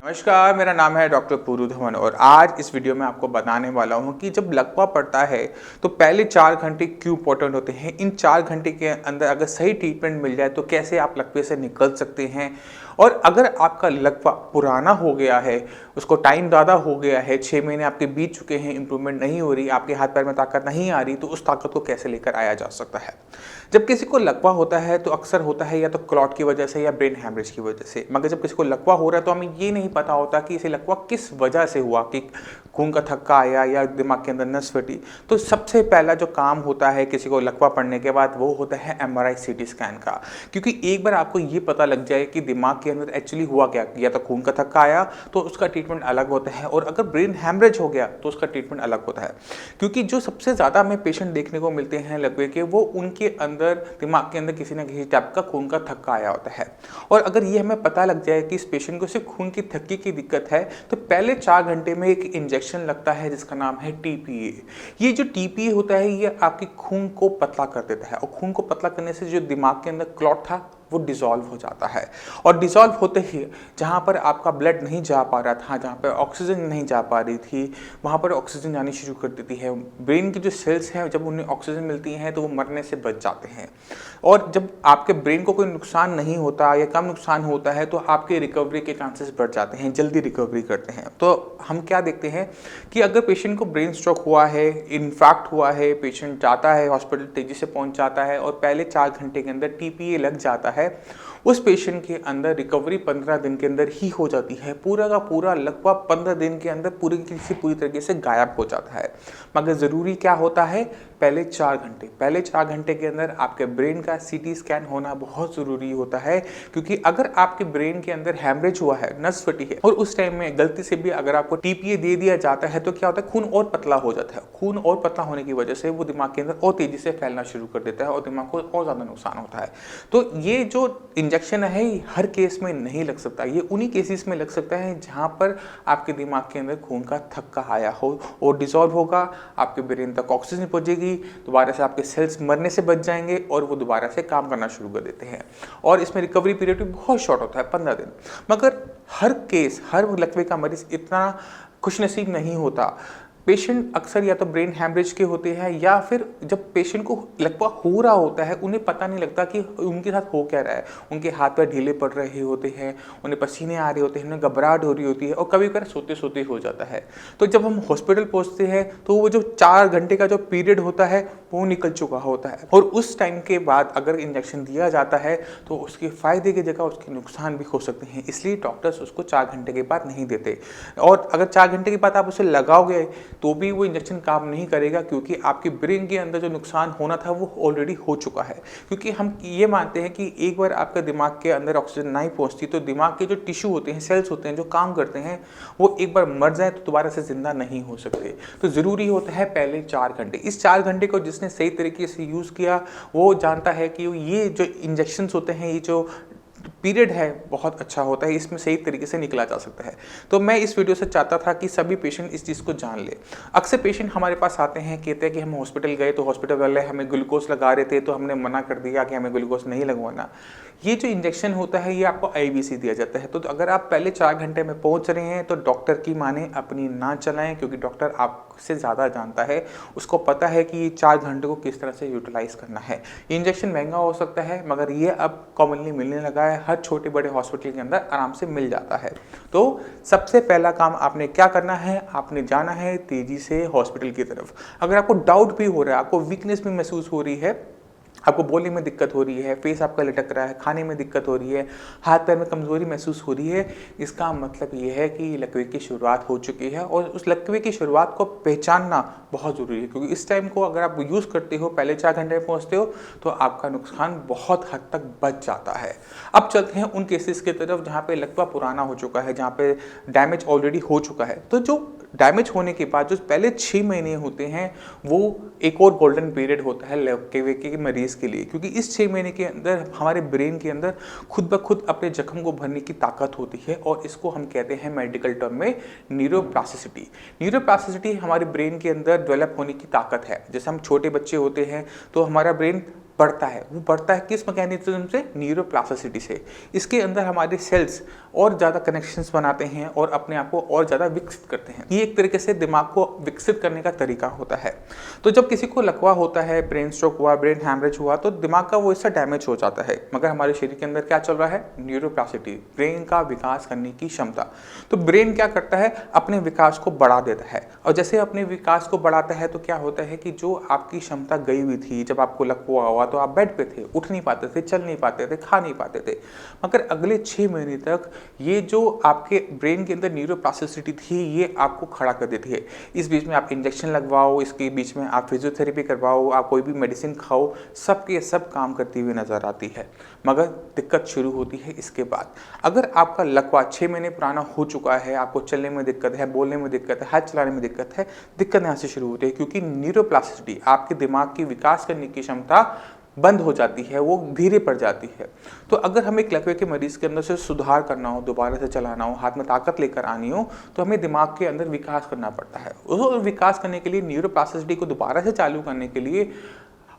नमस्कार, मेरा नाम है डॉक्टर पूरू धवन और आज इस वीडियो में आपको बताने वाला हूं कि जब लकवा पड़ता है तो पहले 4 घंटे क्यों इंपॉर्टेंट होते हैं। इन 4 घंटे के अंदर अगर सही ट्रीटमेंट मिल जाए तो कैसे आप लकवे से निकल सकते हैं। और अगर आपका लकवा पुराना हो गया है, उसको टाइम ज़्यादा हो गया है, 6 महीने आपके बीत चुके हैं, इंप्रूवमेंट नहीं हो रही, आपके हाथ पैर में ताकत नहीं आ रही, तो उस ताकत को कैसे लेकर आया जा सकता है। जब किसी को लकवा होता है तो अक्सर होता है या तो क्लॉट की वजह से या ब्रेन हैमरेज की वजह से। मगर जब किसी को लकवा हो रहा है तो हमें ये नहीं पता होता कि इसे लकवा किस वजह से हुआ, कि खून का थक्का आया या दिमाग के अंदर नस फटी। तो सबसे पहला जो काम होता है किसी को लकवा पड़ने के बाद वो होता है MRI CT स्कैन का। क्योंकि एक बार आपको ये पता लग जाए कि दिमाग के अंदर एक्चुअली हुआ क्या, या तो खून का थक्का आया तो उसका ट्रीटमेंट अलग होता है, और अगर ब्रेन हैमरेज हो गया तो उसका ट्रीटमेंट अलग होता है। क्योंकि जो सबसे ज़्यादा हमें पेशेंट देखने को मिलते हैं लकवे के, वो उनके अंदर दिमाग के अंदर किसी ना किसी टाइप का खून का थक्का आया होता है। और अगर ये हमें पता लग जाए कि इस पेशेंट को सिर्फ खून की थक्के की दिक्कत है तो पहले 4 घंटे में एक इंजेक्शन लगता है जिसका नाम है TPA। ये जो TPA होता है ये आपके खून को पतला कर देता है, और खून को पतला करने से जो दिमाग के अंदर क्लॉट था वो डिसॉल्व हो जाता है। और डिसॉल्व होते ही जहाँ पर आपका ब्लड नहीं जा पा रहा था, जहाँ पर ऑक्सीजन नहीं जा पा रही थी, वहाँ पर ऑक्सीजन जानी शुरू कर देती है। ब्रेन की जो सेल्स हैं जब उन्हें ऑक्सीजन मिलती है तो वो मरने से बच जाते हैं। और जब आपके ब्रेन को कोई नुकसान नहीं होता या कम नुकसान होता है तो आपके रिकवरी के चांसेस बढ़ जाते हैं, जल्दी रिकवरी करते हैं। तो हम क्या देखते हैं कि अगर पेशेंट को ब्रेन स्ट्रोक हुआ है, इन्फार्क्ट हुआ है, पेशेंट जाता है हॉस्पिटल, तेजी से पहुंच जाता है और पहले 4 घंटे के अंदर TPA लग जाता है, उस पेशेंट के अंदर रिकवरी 15 दिन के अंदर ही हो जाती है। पूरा का पूरा लकवा 15 दिन के अंदर पूरी तरीके से गायब हो जाता है। मगर ज़रूरी क्या होता है, पहले 4 घंटे के अंदर आपके ब्रेन का CT स्कैन होना बहुत ज़रूरी होता है। क्योंकि अगर आपके ब्रेन के अंदर हैमरेज हुआ है, नस फटी है, और उस टाइम में गलती से भी अगर आपको TPA दे दिया जाता है तो क्या होता है, खून और पतला हो जाता है। खून और पतला होने की वजह से वो दिमाग के अंदर और तेज़ी से फैलना शुरू कर देता है और दिमाग को और ज़्यादा नुकसान होता है। तो ये जो इंजेक्शन है हर केस में नहीं लग सकता, ये उन्हीं केसेस में लग सकता है जहाँ पर आपके दिमाग के अंदर खून का थक्का आया हो और डिसॉल्व होगा, आपके ब्रेन तक ऑक्सीजन पहुँचेगी, दोबारा से आपके सेल्स मरने से बच जाएंगे और वो दोबारा से काम करना शुरू कर देते हैं। और इसमें रिकवरी पीरियड भी बहुत शॉर्ट होता है, 15 दिन। मगर हर लकवे का मरीज इतना खुशनसीब नहीं होता। पेशेंट अक्सर या तो ब्रेन हैमरेज के होते हैं या फिर जब पेशेंट को लकवा हो रहा होता है उन्हें पता नहीं लगता कि उनके साथ हो क्या रहा है। उनके हाथ पैर ढीले पड़ रहे होते हैं, उन्हें पसीने आ रहे होते हैं, उन्हें घबराहट हो रही होती है और कभी कभी सोते सोते हो जाता है। तो जब हम हॉस्पिटल पहुंचते हैं तो वो जो 4 घंटे का जो पीरियड होता है वो निकल चुका होता है, और उस टाइम के बाद अगर इंजेक्शन दिया जाता है तो उसके फ़ायदे की जगह उसके नुकसान भी हो सकते हैं। इसलिए डॉक्टर्स उसको 4 घंटे के बाद नहीं देते। और अगर 4 घंटे के बाद आप उसे लगाओगे तो भी वो इंजेक्शन काम नहीं करेगा, क्योंकि आपके ब्रेन के अंदर जो नुकसान होना था वो ऑलरेडी हो चुका है। क्योंकि हम ये मानते हैं कि एक बार आपके दिमाग के अंदर ऑक्सीजन नहीं पहुंचती तो दिमाग के जो टिश्यू होते हैं, सेल्स होते हैं जो काम करते हैं, वो एक बार मर जाए तो दोबारा से जिंदा नहीं हो सकते। तो ज़रूरी होता है पहले 4 घंटे। इस 4 घंटे को जिसने सही तरीके से यूज़ किया वो जानता है कि ये जो इंजेक्शंस होते हैं, ये जो पीरियड है बहुत अच्छा होता है, इसमें सही तरीके से निकला जा सकता है। तो मैं इस वीडियो से चाहता था कि सभी पेशेंट इस चीज़ को जान ले। अक्सर पेशेंट हमारे पास आते हैं, कहते हैं कि हम हॉस्पिटल गए तो हॉस्पिटल वाले हमें ग्लूकोज लगा रहे थे तो हमने मना कर दिया कि हमें ग्लूकोज नहीं लगवाना। ये जो इंजेक्शन होता है ये आपको IVC दिया जाता है। तो अगर आप पहले 4 घंटे में पहुंच रहे हैं तो डॉक्टर की माने, अपनी ना चलाएं, क्योंकि डॉक्टर आपसे ज़्यादा जानता है, उसको पता है कि ये 4 घंटे को किस तरह से यूटिलाइज करना है। ये इंजेक्शन महंगा हो सकता है मगर ये अब कॉमनली मिलने लगा है, हर छोटे बड़े हॉस्पिटल के अंदर आराम से मिल जाता है। तो सबसे पहला काम आपने क्या करना है, आपने जाना है तेजी से हॉस्पिटल की तरफ। अगर आपको डाउट भी हो रहा है, आपको वीकनेस भी महसूस हो रही है, आपको बोलने में दिक्कत हो रही है, फेस आपका लटक रहा है, खाने में दिक्कत हो रही है, हाथ पैर में कमज़ोरी महसूस हो रही है, इसका मतलब ये है कि लकवे की शुरुआत हो चुकी है। और उस लकवे की शुरुआत को पहचानना बहुत ज़रूरी है, क्योंकि इस टाइम को अगर आप यूज़ करते हो, पहले 4 घंटे में पहुँचते हो तो आपका नुकसान बहुत हद तक बच जाता है। अब चलते हैं उन केसेस की तरफ जहाँ पे लकवा पुराना हो चुका है, जहाँ पे डैमेज ऑलरेडी हो चुका है। तो जो डैमेज होने के बाद जो पहले 6 महीने होते हैं वो एक और गोल्डन पीरियड होता है लकवे के मरीज के लिए, क्योंकि इस 6 महीने के अंदर हमारे ब्रेन के अंदर खुद ब खुद अपने जख्म को भरने की ताकत होती है, और इसको हम कहते हैं मेडिकल टर्म में न्यूरोप्लास्टिसिटी। न्यूरोप्लास्टिसिटी हमारे ब्रेन के अंदर डेवलप होने की ताकत है। जैसे हम छोटे बच्चे होते हैं तो हमारा ब्रेन बढ़ता है, वो बढ़ता है किस मैकेनिज्म से? न्यूरोप्लास्टिसिटी से। इसके अंदर हमारे सेल्स और ज़्यादा कनेक्शंस बनाते हैं और अपने आप को और ज़्यादा विकसित करते हैं। ये एक तरीके से दिमाग को विकसित करने का तरीका होता है। तो जब किसी को लकवा होता है, ब्रेन स्ट्रोक हुआ, ब्रेन हैमरेज हुआ, तो दिमाग का वो हिस्सा डैमेज हो जाता है। मगर हमारे शरीर के अंदर क्या चल रहा है? न्यूरोप्लास्टिसिटी, ब्रेन का विकास करने की क्षमता। तो ब्रेन क्या करता है? अपने विकास को बढ़ा देता है, और जैसे अपने विकास को बढ़ाता है तो क्या होता है कि जो आपकी क्षमता गई हुई थी, जब आपको लकवा हुआ तो आप बेड पे थे, उठ नहीं पाते थे, चल नहीं पाते थे, खा नहीं पाते थे, मगर अगले 6 महीने तक ये जो आपके ब्रेन के अंदर न्यूरोप्लास्टिसिटी थी ये आपको खड़ा कर देती है। इस बीच में आप इंजेक्शन लगवाओ, इसके बीच में आप फिजियोथेरेपी करवाओ, आप कोई भी मेडिसिन खाओ, सब के सब काम करती हुई नजर आती है। मगर दिक्कत शुरू होती है इसके बाद। अगर आपका लकवा 6 महीने पुराना हो चुका है, आपको चलने में दिक्कत है, बोलने में दिक्कत है, हाथ चलाने में दिक्कत है, दिक्कत यहाँ से शुरू होती है, क्योंकि न्यूरोप्लास्टिसिटी, आपके दिमाग की विकास करने की क्षमता बंद हो जाती है, वो धीरे पड़ जाती है। तो अगर हमें एक लकवे के मरीज के अंदर से सुधार करना हो, दोबारा से चलाना हो, हाथ में ताकत लेकर आनी हो, तो हमें दिमाग के अंदर विकास करना पड़ता है। उस विकास करने के लिए, न्यूरोप्लास्टिसिटी को दोबारा से चालू करने के लिए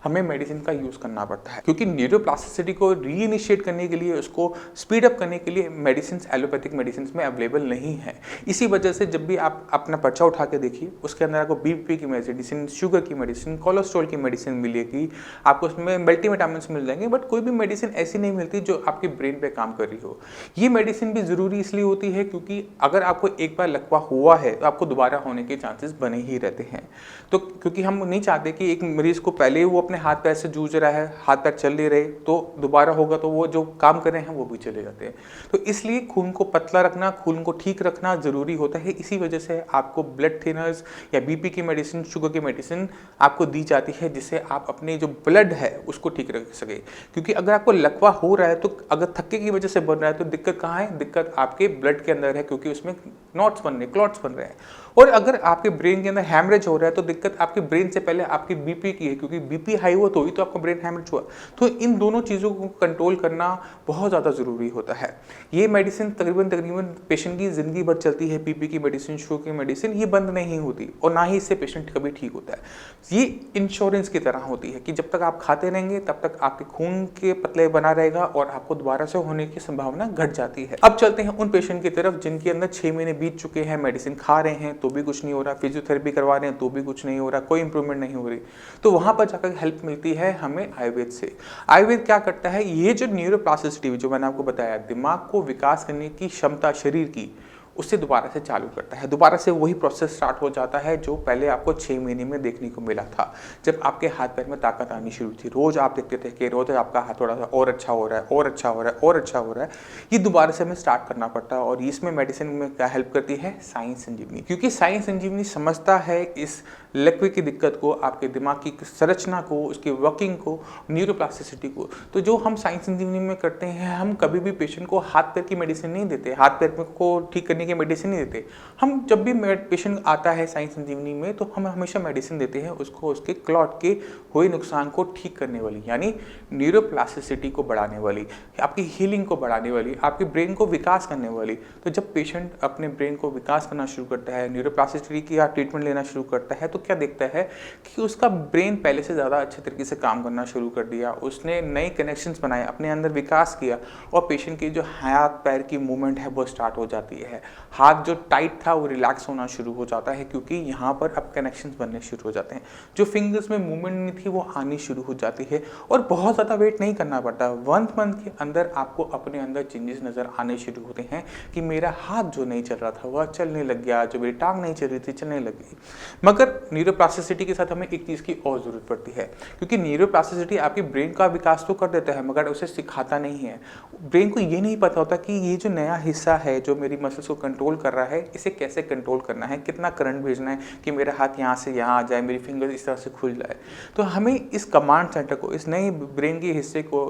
हमें मेडिसिन का यूज़ करना पड़ता है, क्योंकि न्यूरोप्लास्टिसिटी को रीइनिशिएट करने के लिए, उसको स्पीड अप करने के लिए मेडिसिन, एलोपैथिक मेडिसिन में अवेलेबल नहीं है। इसी वजह से जब भी आप अपना पर्चा उठा के देखिए, उसके अंदर आपको बीपी की मेडिसिन, शुगर की मेडिसिन, कोलेस्ट्रॉल की मेडिसिन मिलेगी, आपको उसमें मल्टीविटामिन मिल जाएंगे, बट कोई भी मेडिसिन ऐसी नहीं मिलती जो आपके ब्रेन पे काम कर रही हो। ये मेडिसिन भी ज़रूरी इसलिए होती है क्योंकि अगर आपको एक बार लकवा हुआ है तो आपको दोबारा होने के चांसेस बने ही रहते हैं। तो क्योंकि हम नहीं चाहते कि एक मरीज़ को पहले वो अपने हाथ पैर से जूझ रहा है, हाथ पैर चल नहीं रहे, तो दोबारा होगा तो वो जो काम कर रहे हैं वो भी चले जाते हैं। तो इसलिए खून को पतला रखना, खून को ठीक रखना ज़रूरी होता है। इसी वजह से आपको ब्लड थिनर्स या बीपी की मेडिसिन, शुगर की मेडिसिन आपको दी जाती है, जिससे आप अपने जो ब्लड है उसको ठीक रख सके। क्योंकि अगर आपको लकवा हो रहा है तो अगर थक्के की वजह से बन रहा है तो दिक्कत कहाँ है? दिक्कत आपके ब्लड के अंदर है, क्योंकि उसमें नॉट्स बन रहे हैं, क्लॉट्स बन रहे हैं। और अगर आपके ब्रेन के अंदर हैमरेज हो रहा है तो दिक्कत आपके ब्रेन से पहले आपकी बीपी की है, क्योंकि बीपी हाई हुआ तो ही तो आपका ब्रेन हैमरेज हुआ। तो इन दोनों चीज़ों को कंट्रोल करना बहुत ज़्यादा ज़रूरी होता है। ये मेडिसिन तकरीबन पेशेंट की ज़िंदगी भर चलती है। बीपी की मेडिसिन, शुगर की मेडिसिन, ये बंद नहीं होती और ना ही इससे पेशेंट कभी ठीक होता है। ये इंश्योरेंस की तरह होती है कि जब तक आप खाते रहेंगे तब तक आपके खून के पतले बना रहेगा और आपको दोबारा से होने की संभावना घट जाती है। अब चलते हैं उन पेशेंट की तरफ जिनके अंदर 6 महीने बीत चुके हैं, मेडिसिन खा रहे हैं तो भी कुछ नहीं हो रहा, फिजियोथेरेपी करवा रहे हैं तो भी कुछ नहीं हो रहा, कोई इंप्रूवमेंट नहीं हो रही। तो वहां पर जाकर हेल्प मिलती है हमें आयुर्वेद से। आयुर्वेद क्या करता है? ये जो न्यूरोप्लास्टिसिटी जो मैंने आपको बताया, दिमाग को विकास करने की क्षमता शरीर की, उससे दोबारा से चालू करता है। दोबारा से वही प्रोसेस स्टार्ट हो जाता है जो पहले आपको 6 महीने में देखने को मिला था, जब आपके हाथ पैर में ताकत आनी शुरू थी। रोज आप देखते थे कि रोज आपका हाथ थोड़ा सा और अच्छा हो रहा है, और अच्छा हो रहा है, और अच्छा हो रहा है। ये दोबारा से हमें स्टार्ट करना पड़ता है। और इसमें मेडिसिन में क्या हेल्प करती है? साइंस संजीवनी। क्योंकि साइंस संजीवनी समझता है इस लकवे की दिक्कत को, आपके दिमाग की संरचना को, उसकी वर्किंग को, न्यूरोप्लास्टिसिटी को। तो जो हम साइंस संजीवनी में करते हैं, हम कभी भी पेशेंट को हाथ पैर की मेडिसिन नहीं देते, हाथ पैर को ठीक करने की मेडिसिन नहीं देते। हम जब भी पेशेंट आता है साइंस संजीवनी में तो हम हमेशा मेडिसिन देते हैं उसको, उसके क्लॉट के हुए नुकसान को ठीक करने वाली, यानी न्यूरोप्लास्टिसिटी को बढ़ाने वाली, आपकी हीलिंग को बढ़ाने वाली, आपके ब्रेन को विकास करने वाली। तो जब पेशेंट अपने ब्रेन को विकास करना शुरू करता है, न्यूरोप्लास्टिसिटी की ट्रीटमेंट लेना शुरू करता है, तो क्या देखता है कि उसका ब्रेन पहले से ज़्यादा अच्छे तरीके से काम करना शुरू कर दिया, उसने नए कनेक्शंस बनाए, अपने अंदर विकास किया, और पेशेंट की जो हाथ पैर की मूवमेंट है वो स्टार्ट हो जाती है। हाथ जो टाइट था वो रिलैक्स होना शुरू हो जाता है, क्योंकि यहाँ पर अब कनेक्शंस बनने शुरू हो जाते हैं। जो फिंगर्स में मूवमेंट नहीं थी वो आनी शुरू हो जाती है, और बहुत ज़्यादा वेट नहीं करना पड़ता। 1 मंथ के अंदर आपको अपने अंदर चेंजेस नज़र आने शुरू होते हैं कि मेरा हाथ जो नहीं चल रहा था वह चलने लग गया, जो मेरी टांग नहीं चल रही थी चलने लग गई। मगर न्यूरोप्लास्टिसिटी के साथ हमें एक चीज़ की और ज़रूरत पड़ती है, क्योंकि न्यूरोप्लास्टिसिटी आपके ब्रेन का विकास तो कर देता है मगर उसे सिखाता नहीं है। ब्रेन को ये नहीं पता होता कि ये जो नया हिस्सा है जो मेरी मसल्स को कंट्रोल कर रहा है, इसे कैसे कंट्रोल करना है, कितना करंट भेजना है कि मेरा हाथ यहाँ से यहाँ आ जाए, मेरी फिंगर इस तरह से खुल जाए। तो हमें इस कमांड सेंटर को, इस नए ब्रेन के हिस्से को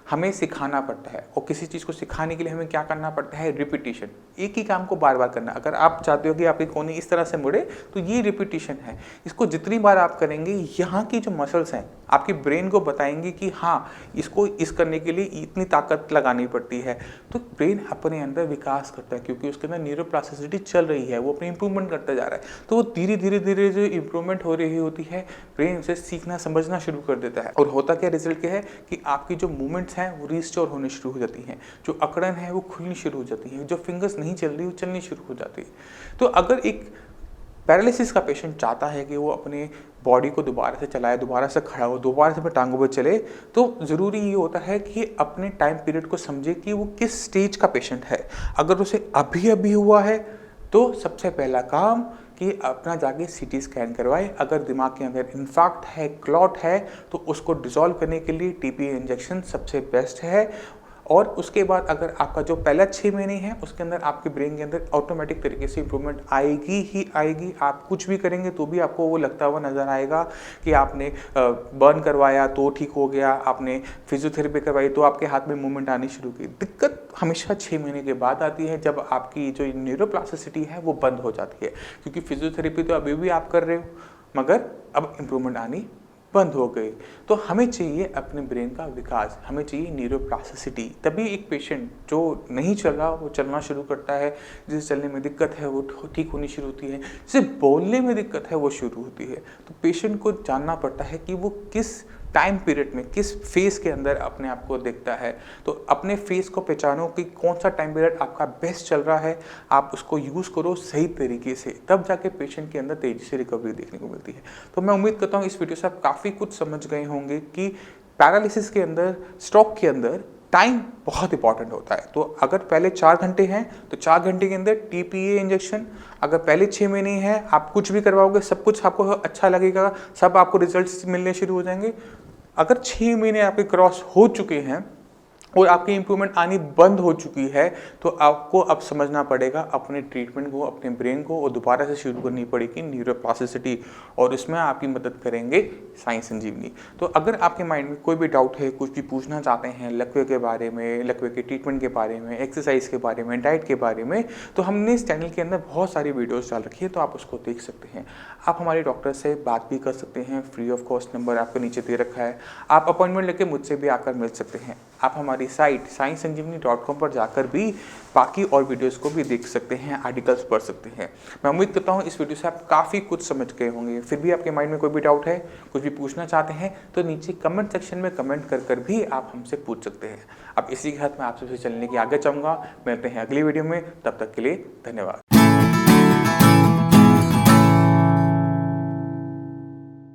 हमें सिखाना पड़ता है। और किसी चीज़ को सिखाने के लिए हमें क्या करना पड़ता है? रिपीटिशन। एक ही काम को बार बार करना। अगर आप चाहते हो कि आपकी कोहनी इस तरह से मुड़े तो ये रिपीटिशन है। इसको जितनी बार आप करेंगे, यहाँ की जो मसल्स हैं आपके ब्रेन को बताएंगे कि हाँ, इसको इस करने के लिए इतनी ताकत लगानी पड़ती है। तो ब्रेन अपने अंदर विकास करता है क्योंकि उसके अंदर न्यूरोप्लास्टिसिटी चल रही है, वो अपनी इंप्रूवमेंट करता जा रहा है। तो वो धीरे धीरे धीरे जो इंप्रूवमेंट हो रही होती है, ब्रेन उसे सीखना समझना शुरू कर देता है। और होता क्या, रिजल्ट क्या है कि आपकी जो मूवमेंट्स हैं वो रिस्टोर होने शुरू हो जाती हैं, जो अकड़न है वो खुलनी शुरू हो जाती है, जो फिंगर्स नहीं चल रही वो चलनी शुरू हो जाती है। तो अगर एक पैरालिसिस का पेशेंट चाहता है कि वो अपने बॉडी को दोबारा से चलाए, दोबारा से खड़ा हो, दोबारा से अपने टांगों पर चले, तो ज़रूरी ये होता है कि अपने टाइम पीरियड को समझे कि वो किस स्टेज का पेशेंट है। अगर उसे अभी अभी हुआ है तो सबसे पहला काम कि अपना जाके सीटी स्कैन करवाए। अगर दिमाग के अंदर इन्फाक्ट है, क्लॉट है, तो उसको डिसॉल्व करने के लिए टीपीए इंजेक्शन सबसे बेस्ट है। और उसके बाद अगर आपका जो पहला 6 महीने हैं उसके अंदर आपके ब्रेन के अंदर ऑटोमेटिक तरीके से इंप्रूवमेंट आएगी ही आएगी। आप कुछ भी करेंगे तो भी आपको वो लगता हुआ नज़र आएगा कि आपने बर्न करवाया तो ठीक हो गया, आपने फिजियोथेरेपी करवाई तो आपके हाथ में मूवमेंट आनी शुरू की। दिक्कत हमेशा 6 महीने के बाद आती है जब आपकी जो न्यूरोप्लास्टिसिटी है वो बंद हो जाती है, क्योंकि फिजियोथेरेपी तो अभी भी आप कर रहे हो मगर अब इंप्रूवमेंट आनी बंद हो गए। तो हमें चाहिए अपने ब्रेन का विकास, हमें चाहिए न्यूरोप्लास्टिसिटी। तभी एक पेशेंट जो नहीं चल रहा वो चलना शुरू करता है, जिसे चलने में दिक्कत है वो ठीक होनी शुरू होती है, जिसे बोलने में दिक्कत है वो शुरू होती है। तो पेशेंट को जानना पड़ता है कि वो किस टाइम पीरियड में, किस फेज़ के अंदर अपने आप को देखता है। तो अपने फेज़ को पहचानो कि कौन सा टाइम पीरियड आपका बेस्ट चल रहा है, आप उसको यूज़ करो सही तरीके से, तब जाके पेशेंट के अंदर तेज़ी से रिकवरी देखने को मिलती है। तो मैं उम्मीद करता हूँ इस वीडियो से आप काफ़ी कुछ समझ गए होंगे कि पैरालिसिस के अंदर, स्ट्रोक के अंदर टाइम बहुत इंपॉर्टेंट होता है। तो अगर पहले 4 घंटे हैं तो 4 घंटे के अंदर टीपीए इंजेक्शन, अगर पहले 6 महीने हैं आप कुछ भी करवाओगे सब कुछ आपको अच्छा लगेगा, सब आपको रिजल्ट्स मिलने शुरू हो जाएंगे। अगर 6 महीने आपके क्रॉस हो चुके हैं और आपकी इंप्रूवमेंट आनी बंद हो चुकी है तो आपको अब समझना पड़ेगा अपने ट्रीटमेंट को, अपने ब्रेन को, और दोबारा से शुरू करनी पड़ेगी न्यूरोप्लास्टिसिटी, और उसमें आपकी मदद करेंगे साई संजीवनी। तो अगर आपके माइंड में कोई भी डाउट है, कुछ भी पूछना चाहते हैं लकवे के बारे में, लकवे के ट्रीटमेंट के बारे में, एक्सरसाइज के बारे में, डाइट के बारे में, तो हमने इस चैनल के अंदर बहुत सारी वीडियोज़ डाल रखी है, तो आप उसको देख सकते हैं। आप हमारे डॉक्टर से बात भी कर सकते हैं, फ्री ऑफ कॉस्ट नंबर आपको नीचे दे रखा है। आप अपॉइंटमेंट लेके मुझसे भी आकर मिल सकते हैं। आप हमारी साइट sciencesanjeevani.com पर जाकर भी बाकी और वीडियोस को भी देख सकते हैं, आर्टिकल्स पढ़ सकते हैं। मैं उम्मीद करता हूँ इस वीडियो से आप काफ़ी कुछ समझ गए होंगे। फिर भी आपके माइंड में कोई भी डाउट है, कुछ भी पूछना चाहते हैं, तो नीचे कमेंट सेक्शन में कमेंट कर भी आप हमसे पूछ सकते हैं। अब इसी के साथ मैं आप सबसे चलने की आगे चाहूँगा। मिलते हैं अगली वीडियो में, तब तक के लिए धन्यवाद।